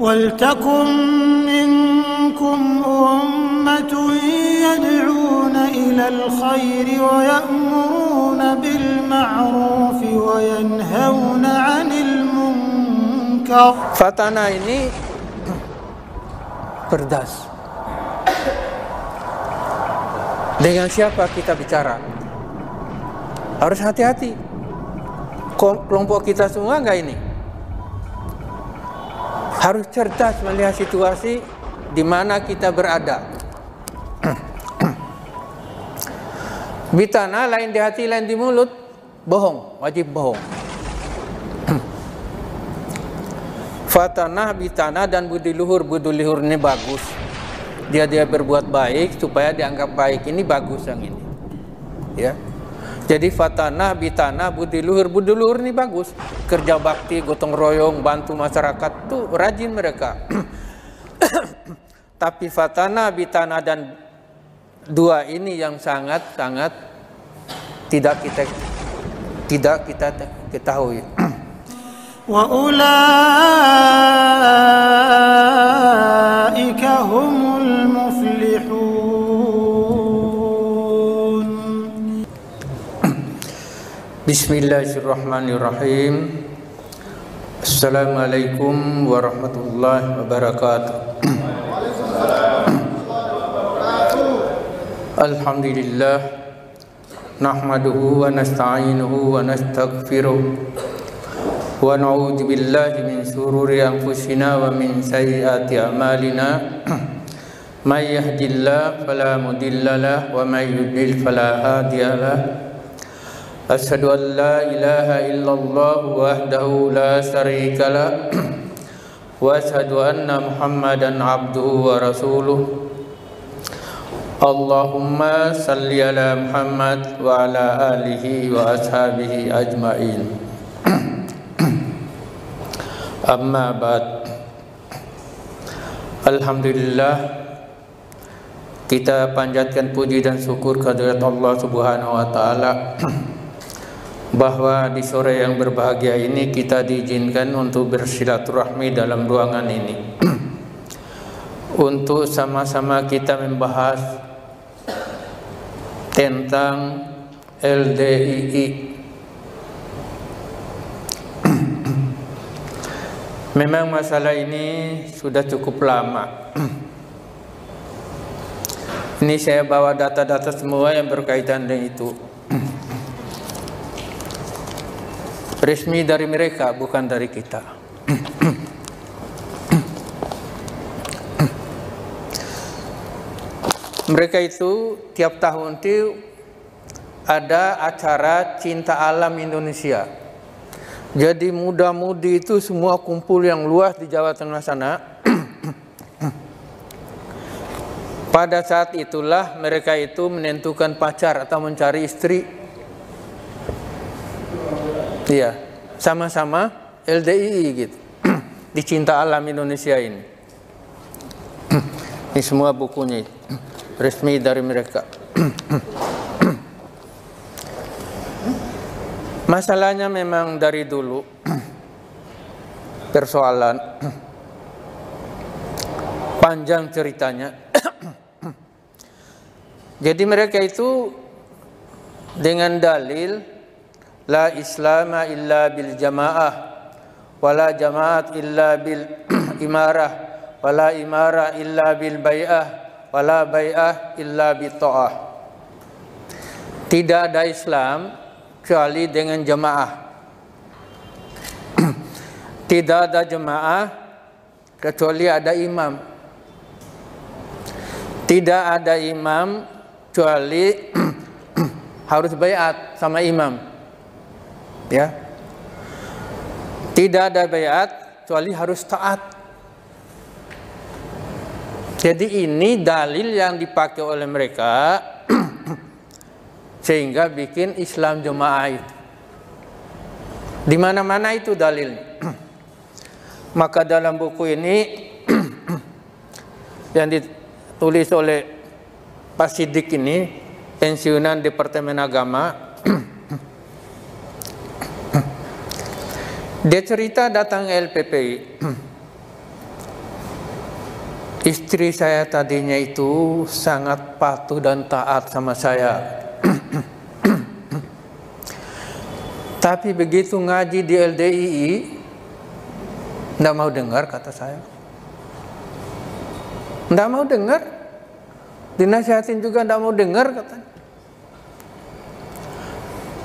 وَلْتَكُنْ مِنْكُمْ أُمَّةٌ يَدْعُونَ إِلَى الْخَيْرِ وَيَأْمُرُونَ بِالْمَعْرُوفِ وَيَنْهَوْنَ عَنِ الْمُنْكَرِ. Fatana ini berdas. Dengan siapa kita bicara? Harus hati-hati. Kelompok kita semua enggak ini? Harus cerdas melihat situasi di mana kita berada. Bitana lain di hati, lain di mulut, bohong, wajib bohong. Fatanah, bitana, dan budi luhur ini bagus. Dia berbuat baik supaya dianggap baik, ini bagus yang ini. Ya. Jadi fatanah, bitana, budi luhur ini bagus. Kerja bakti, gotong royong, bantu masyarakat tuh rajin mereka. Tapi fatanah, bitana, dan dua ini yang sangat-sangat tidak kita ketahui. Wa ulaika humul muflihun. Bismillahirrahmanirrahim. Assalamualaikum warahmatullahi wabarakatuh. Alhamdulillah, nahmaduhu wa nasta'inuhu wa nastaghfiruh wa na'udzu billahi min shururi anfusina wa min sayyiati a'malina. May yahdihillahu fala mudilla lahu wa may yudlil fala hadiya lahu. Asyhadu an la ilaha illallah wahdahu la syarika lah wa asyhadu anna Muhammadan abduhu wa rasuluh. Allahumma salli ala Muhammad wa ala alihi wa ashabihi ajma'in. Amma ba'd. Alhamdulillah, kita panjatkan puji dan syukur kehadirat Allah Subhanahu wa taala bahwa di sore yang berbahagia ini kita diizinkan untuk bersilaturahmi dalam ruangan ini untuk sama-sama kita membahas tentang LDII. Memang masalah ini sudah cukup lama. Ini saya bawa data-data semua yang berkaitan dengan itu. Resmi dari mereka, bukan dari kita. Mereka itu tiap tahun itu ada acara Cinta Alam Indonesia. Jadi muda-mudi itu semua kumpul yang luas di Jawa Tengah sana. Pada saat itulah mereka itu menentukan pacar atau mencari istri. Iya, sama-sama LDII gitu. Di Cinta Alam Indonesia ini. Ini semua bukunya resmi dari mereka. Masalahnya memang dari dulu persoalan panjang ceritanya. Jadi mereka itu dengan dalil la islama illa bil jamaah wala jamaat illa bil imarah wala imarah illa bil bai'ah wala bai'ah illa bi ta'ah. Tidak ada Islam kecuali dengan jamaah. Tidak ada jamaah kecuali ada imam. Tidak ada imam kecuali harus baiat sama imam. Ya. Tidak ada baiat kecuali harus taat. Jadi ini dalil yang dipakai oleh mereka sehingga bikin Islam jemaah itu. Di mana-mana itu dalilnya. Maka dalam buku ini yang ditulis oleh Pak Siddiq ini, pensiunan Departemen Agama, dia cerita datang LPPI. Istri saya tadinya itu sangat patuh dan taat sama saya. Tapi begitu ngaji di LDII, tidak mau dengar kata saya. Tidak mau dengar. Dinasihatin juga tidak mau dengar katanya.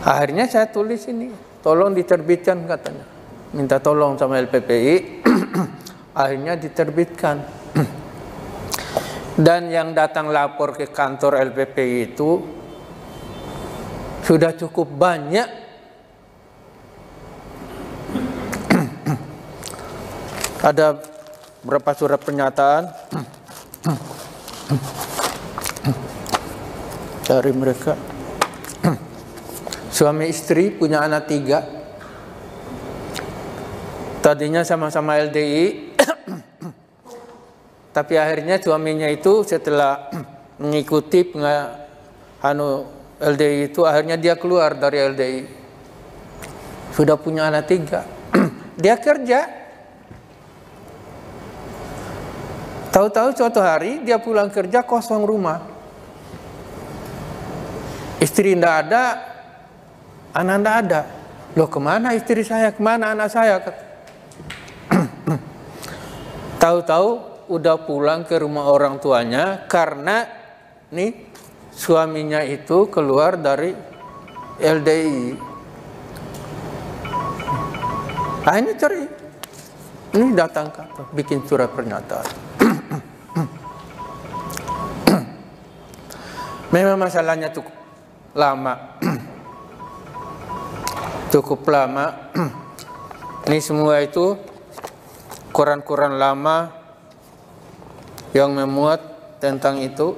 Akhirnya saya tulis ini, tolong diterbitkan katanya. Minta tolong sama LPPI. Akhirnya diterbitkan. Dan yang datang lapor ke kantor LPPI itu sudah cukup banyak. Ada berapa surat pernyataan dari mereka. Suami istri punya anak 3. Tadinya sama-sama LDI. Tapi akhirnya suaminya itu setelah mengikuti LDI itu, akhirnya dia keluar dari LDI. Sudah punya anak 3. Dia kerja. Tahu-tahu suatu hari dia pulang kerja kosong rumah. Istri tidak ada, anak tidak ada. Loh, kemana istri saya, kemana anak saya? Tahu-tahu udah pulang ke rumah orang tuanya karena nih suaminya itu keluar dari LDI. Akhirnya cari, ini datang kantor, bikin surat pernyataan. Memang masalahnya cukup lama. Cukup lama. Ini semua itu koran-koran lama yang memuat tentang itu,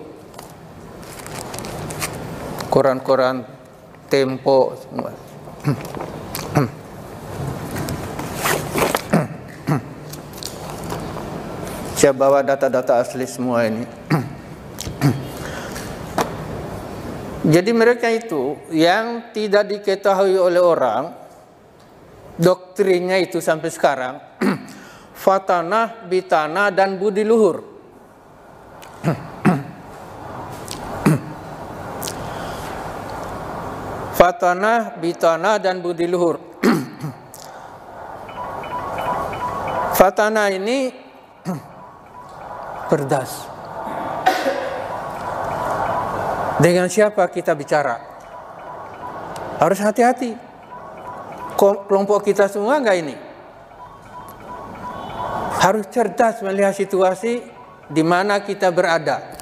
koran-koran Tempo semua. Saya bawa data-data asli semua ini. Jadi mereka itu yang tidak diketahui oleh orang, doktrinnya itu sampai sekarang, fatanah, bitanah, dan budi luhur. Fatanah, bitanah, dan budi luhur. Fatanah ini cerdas. Dengan siapa kita bicara? Harus hati-hati. Kelompok kita semua enggak ini? Harus cerdas melihat situasi di mana kita berada.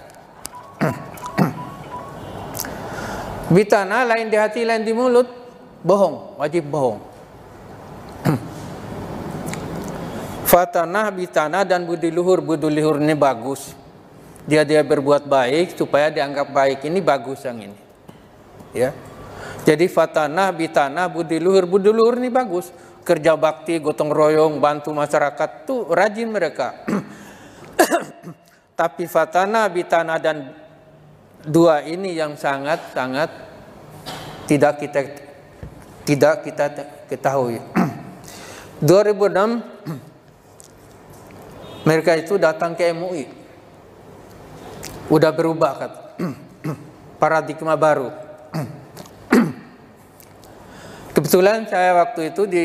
Bitana lain di hati, lain di mulut, bohong, wajib bohong. Fatanah, bitana, dan budi luhur. Budi luhur ini bagus. Dia berbuat baik supaya dianggap baik, ini bagus yang ini. Ya. Jadi fatanah, bitana, budi luhur ini bagus. Kerja bakti, gotong royong, bantu masyarakat tuh rajin mereka. Tapi fatanah, bitana, dan dua ini yang sangat-sangat tidak kita ketahui. 2006 mereka itu datang ke MUI. Udah berubah kan? Paradigma baru. Kebetulan saya waktu itu di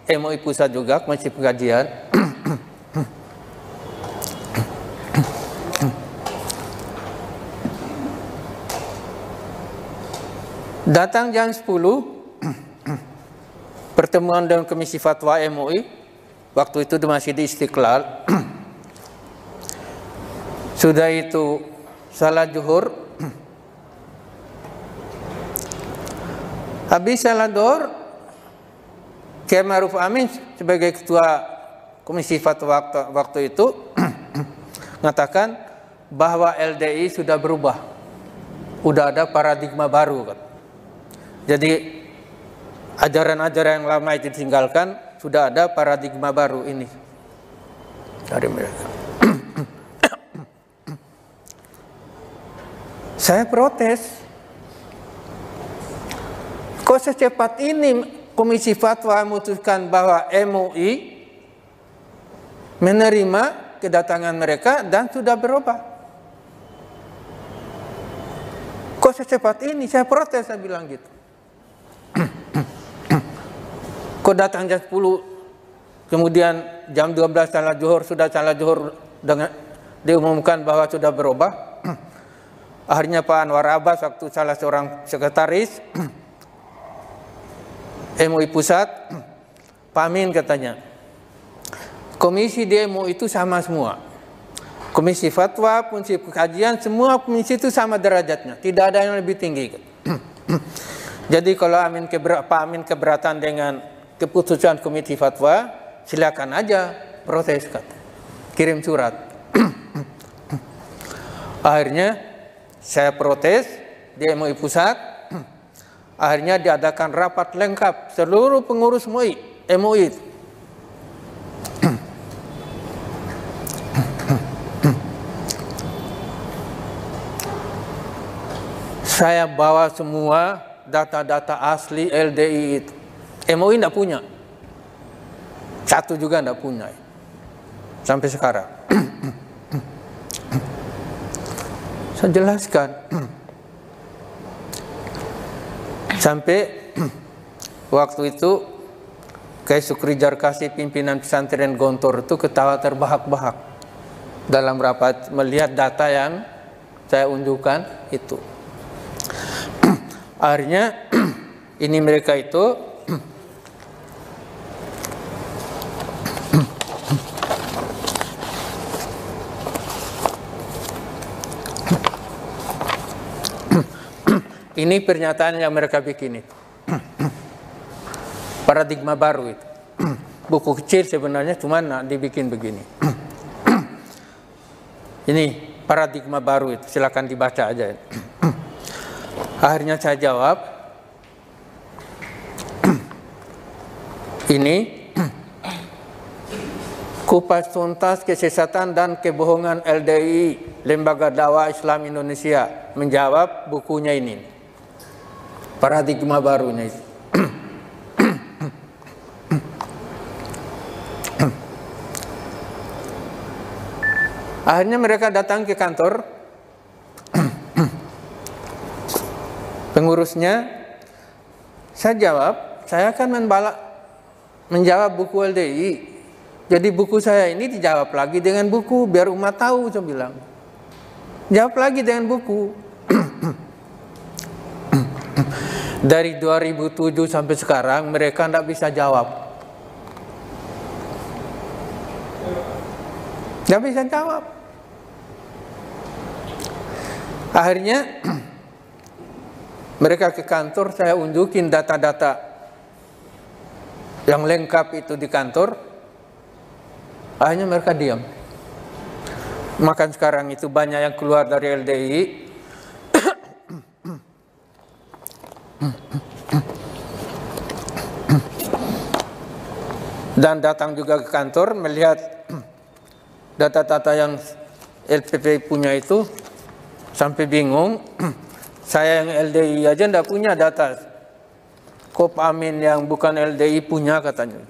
MUI Pusat juga masih pengajian. Datang jam 10 pertemuan dengan Komisi Fatwa MUI. Waktu itu masih di Istiqlal. Sudah itu salat zuhur. Habis salat zuhur, Kiai Ma'ruf Amin sebagai ketua Komisi Fatwa waktu itu mengatakan bahwa LDI sudah berubah. Udah ada paradigma baru kan. Jadi ajaran-ajaran yang lama itu ditinggalkan, sudah ada paradigma baru ini dari mereka. Saya protes. Kok secepat ini Komisi Fatwa memutuskan bahwa MUI menerima kedatangan mereka dan sudah berubah. Kok secepat ini? Saya protes, saya bilang gitu. Kok datang jam 10, kemudian jam 12 salat zuhur, sudah salat zuhur dengan diumumkan bahwa sudah berubah. Akhirnya Pak Anwar Abbas, waktu salah seorang sekretaris MUI Pusat, Pak Amin katanya, komisi di MUI itu sama semua. Komisi fatwa, komisi kajian, semua komisi itu sama derajatnya, tidak ada yang lebih tinggi. Jadi kalau Pak Amin keberatan dengan keputusan komisi fatwa, silakan aja protes, kata. Kirim surat. Akhirnya saya protes di MUI Pusat. Akhirnya diadakan rapat lengkap seluruh pengurus MUI. Saya bawa semua data-data asli LDI itu. MUI tidak punya. Satu juga tidak punya. Sampai sekarang. Saya jelaskan. Sampai waktu itu Kiai Sukri Jarkasi, pimpinan pesantren Gontor itu ketawa terbahak-bahak dalam rapat melihat data yang saya unjukkan itu. Akhirnya ini mereka itu ini pernyataan yang mereka bikin itu. Paradigma baru itu. Buku kecil sebenarnya, cuma dibikin begini. Ini paradigma baru itu, silakan dibaca aja. Akhirnya saya jawab, ini kupas tuntas kesesatan dan kebohongan LDI, Lembaga Dakwah Islam Indonesia, menjawab bukunya ini. Paradigma barunya itu. Akhirnya mereka datang ke kantor pengurusnya. Saya jawab, saya akan menjawab buku LDI. Jadi buku saya ini dijawab lagi dengan buku, biar umat tahu, saya bilang. Jawab lagi dengan buku. Dari 2007 sampai sekarang mereka tidak bisa jawab. Tidak bisa jawab. Akhirnya mereka ke kantor, saya unjukin data-data yang lengkap itu di kantor. Akhirnya mereka diam. Makan sekarang itu banyak yang keluar dari LDI. Dan datang juga ke kantor melihat data-data yang LPP punya itu, sampai bingung. Saya yang LDI aja tidak punya data. Kok Pak Amin yang bukan LDI punya, katanya.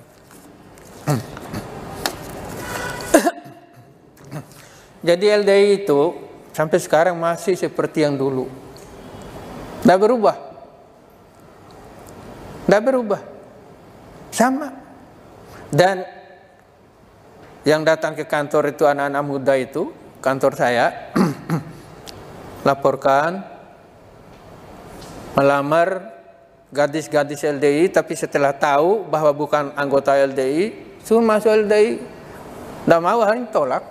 Jadi LDI itu sampai sekarang masih seperti yang dulu. Tidak berubah. Tidak berubah. Sama. Dan yang datang ke kantor itu anak-anak muda itu, kantor saya, laporkan, melamar gadis-gadis LDI, tapi setelah tahu bahwa bukan anggota LDI, suruh masuk LDI. Tidak mau, hari ini tolak.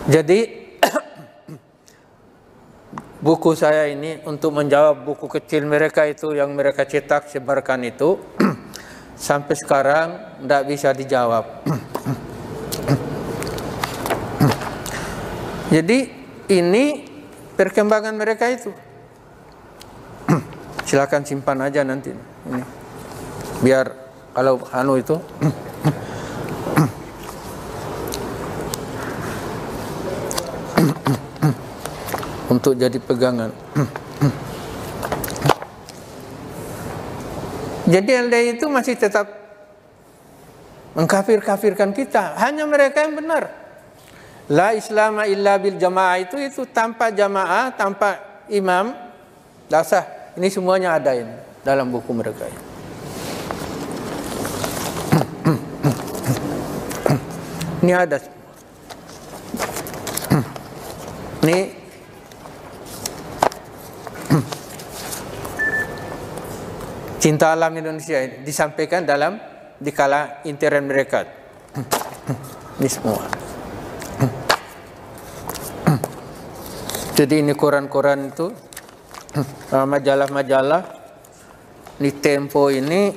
Jadi buku saya ini untuk menjawab buku kecil mereka itu yang mereka cetak, sebarkan itu, sampai sekarang tidak bisa dijawab. Jadi ini perkembangan mereka itu. Silakan simpan aja nanti. Ini. Biar kalau itu untuk jadi pegangan. Jadi LDI itu masih tetap mengkafir-kafirkan kita. Hanya mereka yang benar. La islama illa bil jamaah itu tanpa jamaah, tanpa imam, tidak sah. Ini semuanya ada ini dalam buku mereka. Ini ada. Ini cinta alam Indonesia ini disampaikan di kala intern mereka. Ini semua. Jadi ini koran-koran itu, majalah-majalah, ini Tempo ini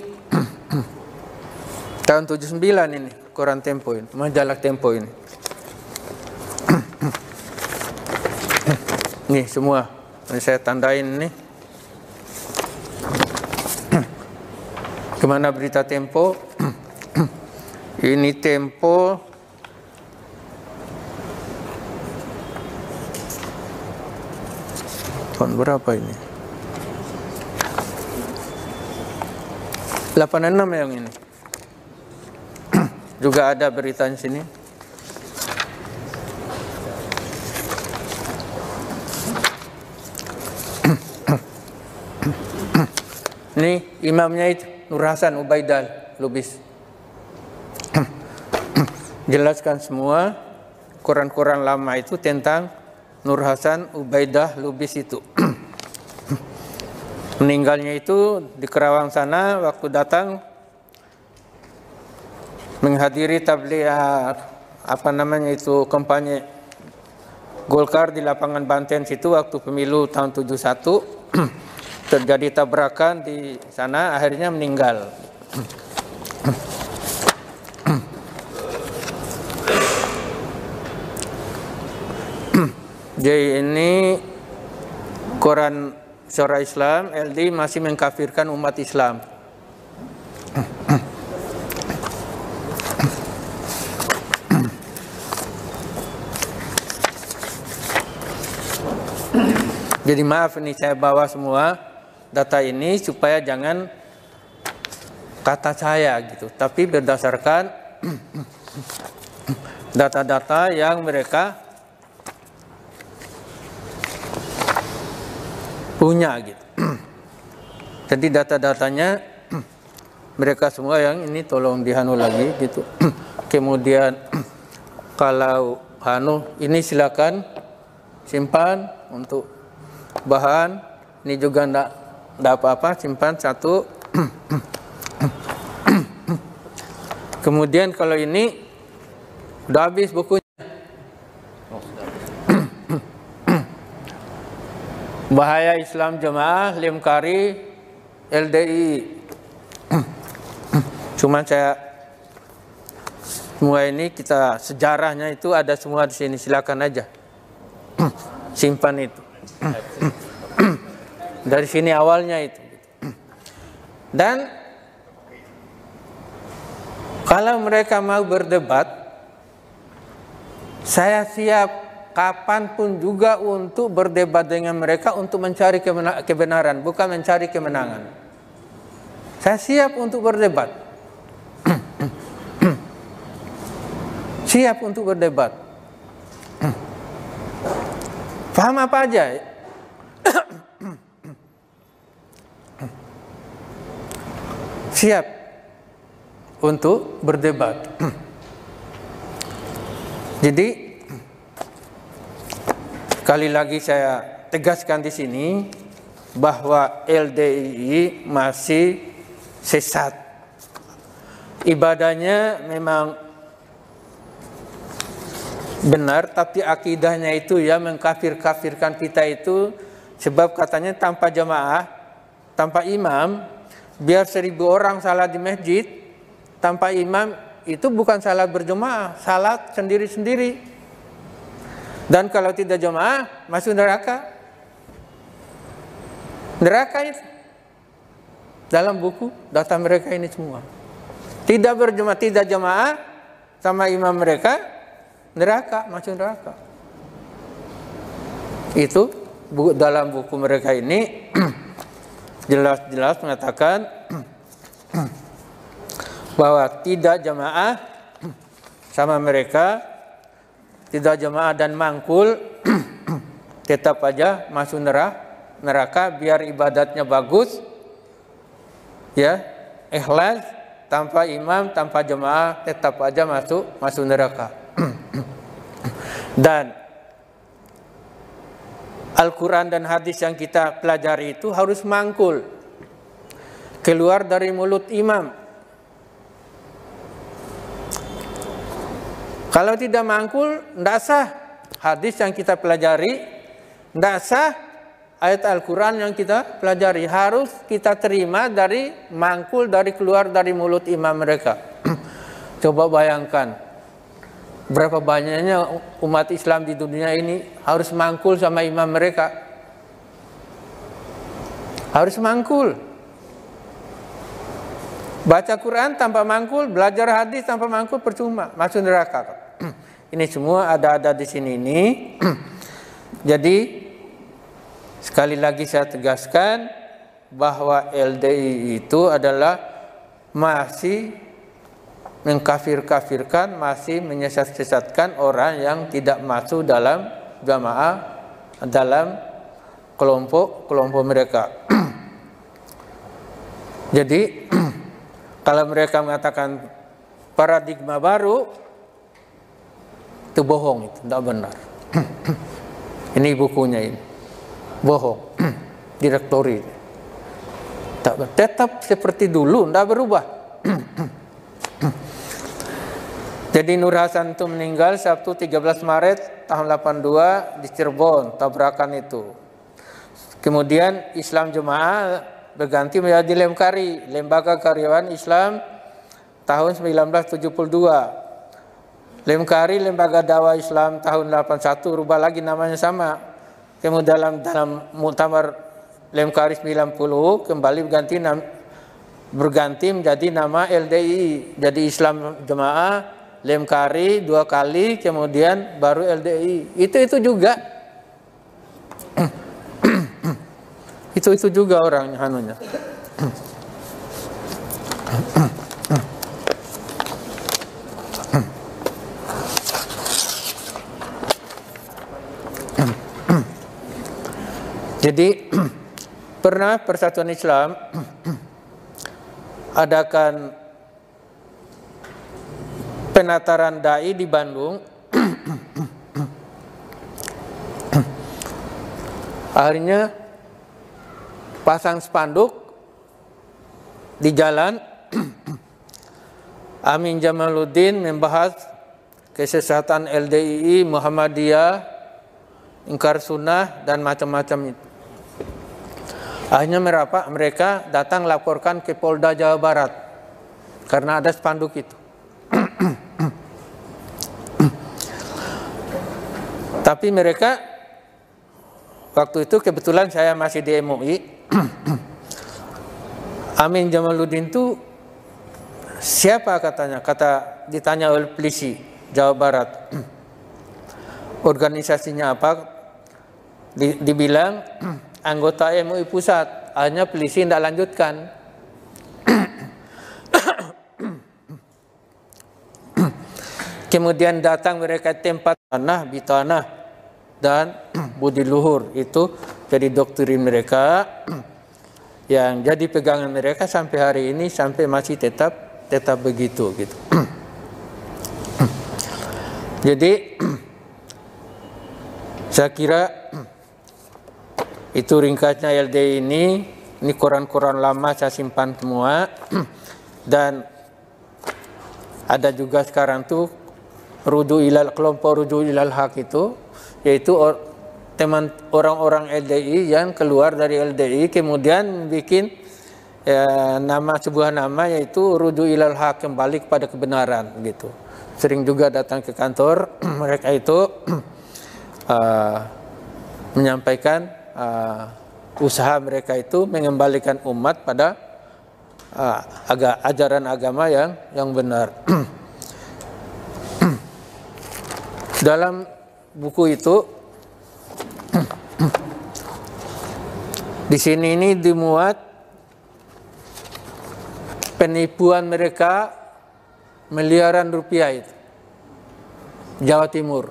tahun 79 ini, koran Tempo ini, majalah Tempo ini. Nih semua, ini saya tandain nih. Kemana berita Tempo? Ini Tempo. Tahun berapa ini? 86 yang ini. Juga ada berita di sini. Ini imamnya itu Nur Hasan Ubaidah Lubis. Jelaskan semua koran-koran lama itu tentang Nur Hasan Ubaidah Lubis itu. Meninggalnya itu di Kerawang sana waktu datang menghadiri tabligh kampanye Golkar di lapangan Banten situ waktu pemilu tahun 71. Terjadi tabrakan di sana, akhirnya meninggal. Jadi ini koran Suara Islam, LD masih mengkafirkan umat Islam. Jadi maaf ini saya bawa semua data ini supaya jangan kata saya gitu, tapi berdasarkan data-data yang mereka punya gitu. Jadi data-datanya mereka semua yang ini tolong dihanu lagi gitu. Kemudian kalau ini silakan simpan untuk bahan. Ini juga enggak apa-apa, simpan satu. Kemudian kalau ini udah habis bukunya. Bahaya Islam Jamaah Limkari LDI. Cuman saya semua ini kita sejarahnya itu ada semua di sini, silakan aja simpan itu. Dari sini awalnya itu. Dan kalau mereka mau berdebat, saya siap kapanpun juga untuk berdebat dengan mereka untuk mencari kebenaran, bukan mencari kemenangan. Saya siap untuk berdebat. Siap untuk berdebat. Paham apa aja? Siap untuk berdebat. Jadi sekali lagi saya tegaskan di sini bahwa LDI masih sesat. Ibadahnya memang benar, tapi akidahnya itu ya mengkafir-kafirkan kita itu, sebab katanya tanpa jamaah, tanpa imam, biar 1000 orang salat di masjid, tanpa imam itu bukan salat berjamaah, salat sendiri-sendiri. Dan kalau tidak jamaah, masuk neraka. Neraka itu. Dalam buku, data mereka ini semua. Tidak berjamaah, tidak jamaah, sama imam mereka, neraka, masuk neraka. Itu dalam buku mereka ini jelas-jelas mengatakan bahwa tidak jamaah sama mereka, tidak jamaah dan mangkul, tetap aja masuk neraka biar ibadatnya bagus, ya, ikhlas, tanpa imam, tanpa jamaah, tetap aja masuk neraka. Dan Al-Quran dan hadis yang kita pelajari itu harus mangkul, keluar dari mulut imam. Kalau tidak mangkul, tidak sah hadis yang kita pelajari, tidak sah ayat Al-Quran yang kita pelajari. Harus kita terima dari mangkul, dari keluar dari mulut imam mereka. Coba bayangkan, berapa banyaknya umat Islam di dunia ini harus mangkul sama imam mereka. Harus mangkul. Baca Quran tanpa mangkul, belajar hadis tanpa mangkul, percuma, masuk neraka. Ini semua ada di sini ini. Jadi sekali lagi saya tegaskan bahwa LDI itu adalah masih mengkafir-kafirkan, masih menyesat-sesatkan orang yang tidak masuk dalam jamaah, dalam kelompok mereka. Jadi kalau mereka mengatakan paradigma baru, itu bohong, itu tidak benar. Ini bukunya ini, bohong, direktori. Tetap seperti dulu, tidak berubah. Jadi Nur Hasan itu meninggal Sabtu 13 Maret tahun 82 di Cirebon, tabrakan itu. Kemudian Islam Jemaah berganti menjadi Lemkari, Lembaga Karyawan Islam tahun 1972. Lemkari, Lembaga Dakwah Islam tahun 81, rubah lagi namanya sama. Kemudian dalam Muktamar Lemkari 90 kembali berganti menjadi nama LDI. Jadi Islam Jemaah, Lemkari 2 kali, kemudian baru LDI. Itu juga. itu juga orangnya hanunya. Jadi pernah Persatuan Islam adakan penataran dai di Bandung. Akhirnya pasang spanduk di jalan. Amin Jamaluddin membahas kesesatan LDII, Muhammadiyah, ingkar sunnah dan macam-macam itu. Akhirnya mereka datang laporkan ke Polda Jawa Barat karena ada spanduk itu. Tapi mereka waktu itu kebetulan saya masih di MUI. Amin Jamaluddin itu siapa katanya? Ditanya oleh polisi Jawa Barat. Organisasinya apa? Dibilang anggota MUI pusat. Hanya polisi tidak lanjutkan. Kemudian datang mereka tempat tanah, bitanah dan budi luhur. Itu jadi doktrin mereka yang jadi pegangan mereka sampai hari ini, sampai masih tetap begitu gitu. Jadi saya kira itu ringkasnya LDI ini koran-koran lama saya simpan semua. Dan ada juga sekarang tuh kelompok ruju ilal haq itu, yaitu teman orang-orang LDI yang keluar dari LDI kemudian bikin sebuah nama yaitu ruju ilal haq, kembali kepada kebenaran gitu. Sering juga datang ke kantor mereka itu menyampaikan usaha mereka itu mengembalikan umat pada ajaran agama yang benar. Dalam buku itu di sini ini dimuat penipuan mereka miliaran rupiah itu. Jawa Timur.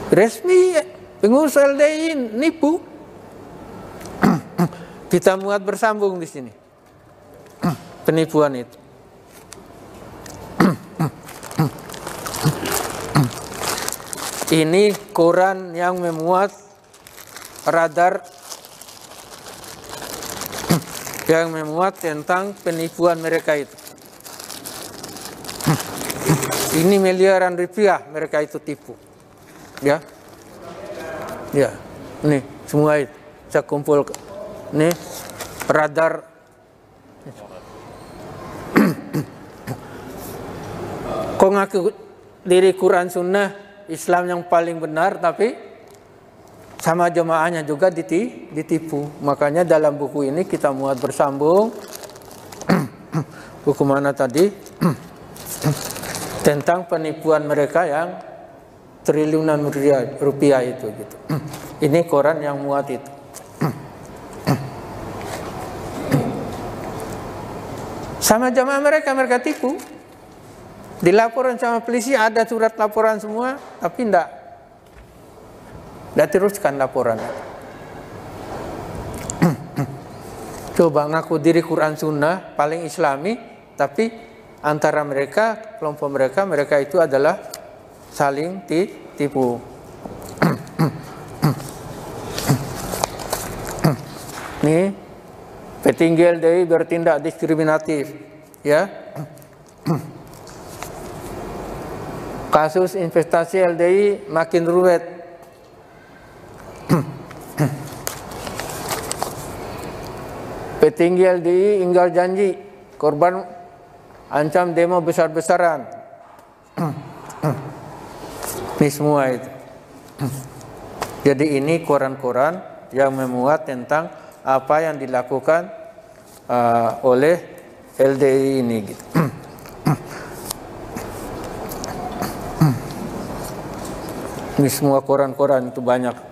Resmi pengurus LDI nipu. Kita muat bersambung di sini. Penipuan itu. Ini koran yang memuat radar yang memuat tentang penipuan mereka itu. Ini miliaran rupiah mereka itu tipu. Ya. Ya. Nih, semua itu saya kumpul. Nih, radar. Kok ngaku diri Quran Sunnah Islam yang paling benar, tapi sama jemaahnya juga ditipu. Makanya dalam buku ini kita muat bersambung. Buku mana tadi? Tentang penipuan mereka yang triliunan rupiah itu gitu. Ini koran yang muat itu. Sama jamaah mereka tipu. Dilaporan sama polisi, ada surat laporan semua, tapi enggak teruskan laporan. Coba ngaku diri Quran Sunnah paling Islami, tapi antara mereka, kelompok mereka itu adalah saling tipu. Nih, petinggi LDI bertindak diskriminatif, ya. Kasus investasi LDI makin ruwet. Petinggi LDI ingkar janji, korban ancam demo besar-besaran. Ini semua itu. Jadi ini koran-koran yang memuat tentang apa yang dilakukan oleh LDI ini gitu. Ini semua koran-koran itu banyak.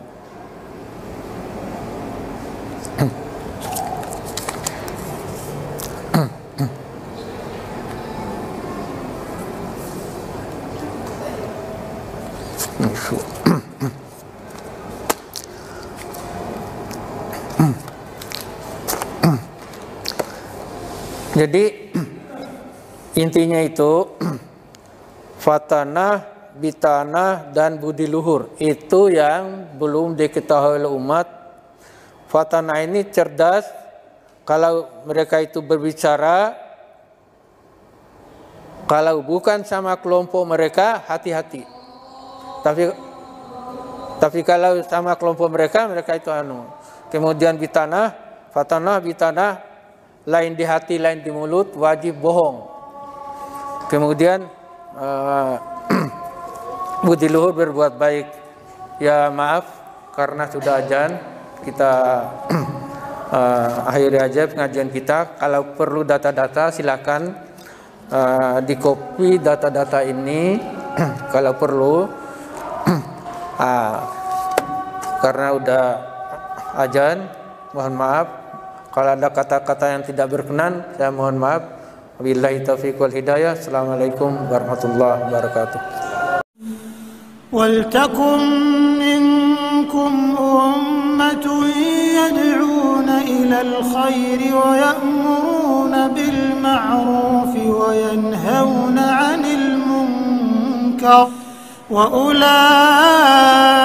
Jadi intinya itu fatanah, bitanah, dan budi luhur itu yang belum diketahui oleh umat. Fatanah ini cerdas, kalau mereka itu berbicara, kalau bukan sama kelompok mereka hati-hati. Tapi kalau sama kelompok mereka itu anu. Kemudian bitanah, fatanah, bitanah, lain di hati, lain di mulut, wajib bohong. Kemudian budi luhur berbuat baik. Ya maaf karena sudah azan, kita akhiri aja pengajian kita. Kalau perlu data-data silakan di copy data-data ini kalau perlu. Karena udah azan, mohon maaf. Kalau ada kata-kata yang tidak berkenan, saya mohon maaf. Wabillahi taufiq wal hidayah. Assalamualaikum warahmatullahi wabarakatuh. وَلْتَكُنْ مِنْكُمْ أُمَّةٌ يَدْعُونَ إِلَى الْخَيْرِ وَيَأْمُرُونَ بِالْمَعْرُوفِ وَيَنْهَوْنَ عَنِ الْمُنْكَرِ وَأُولَئِكَ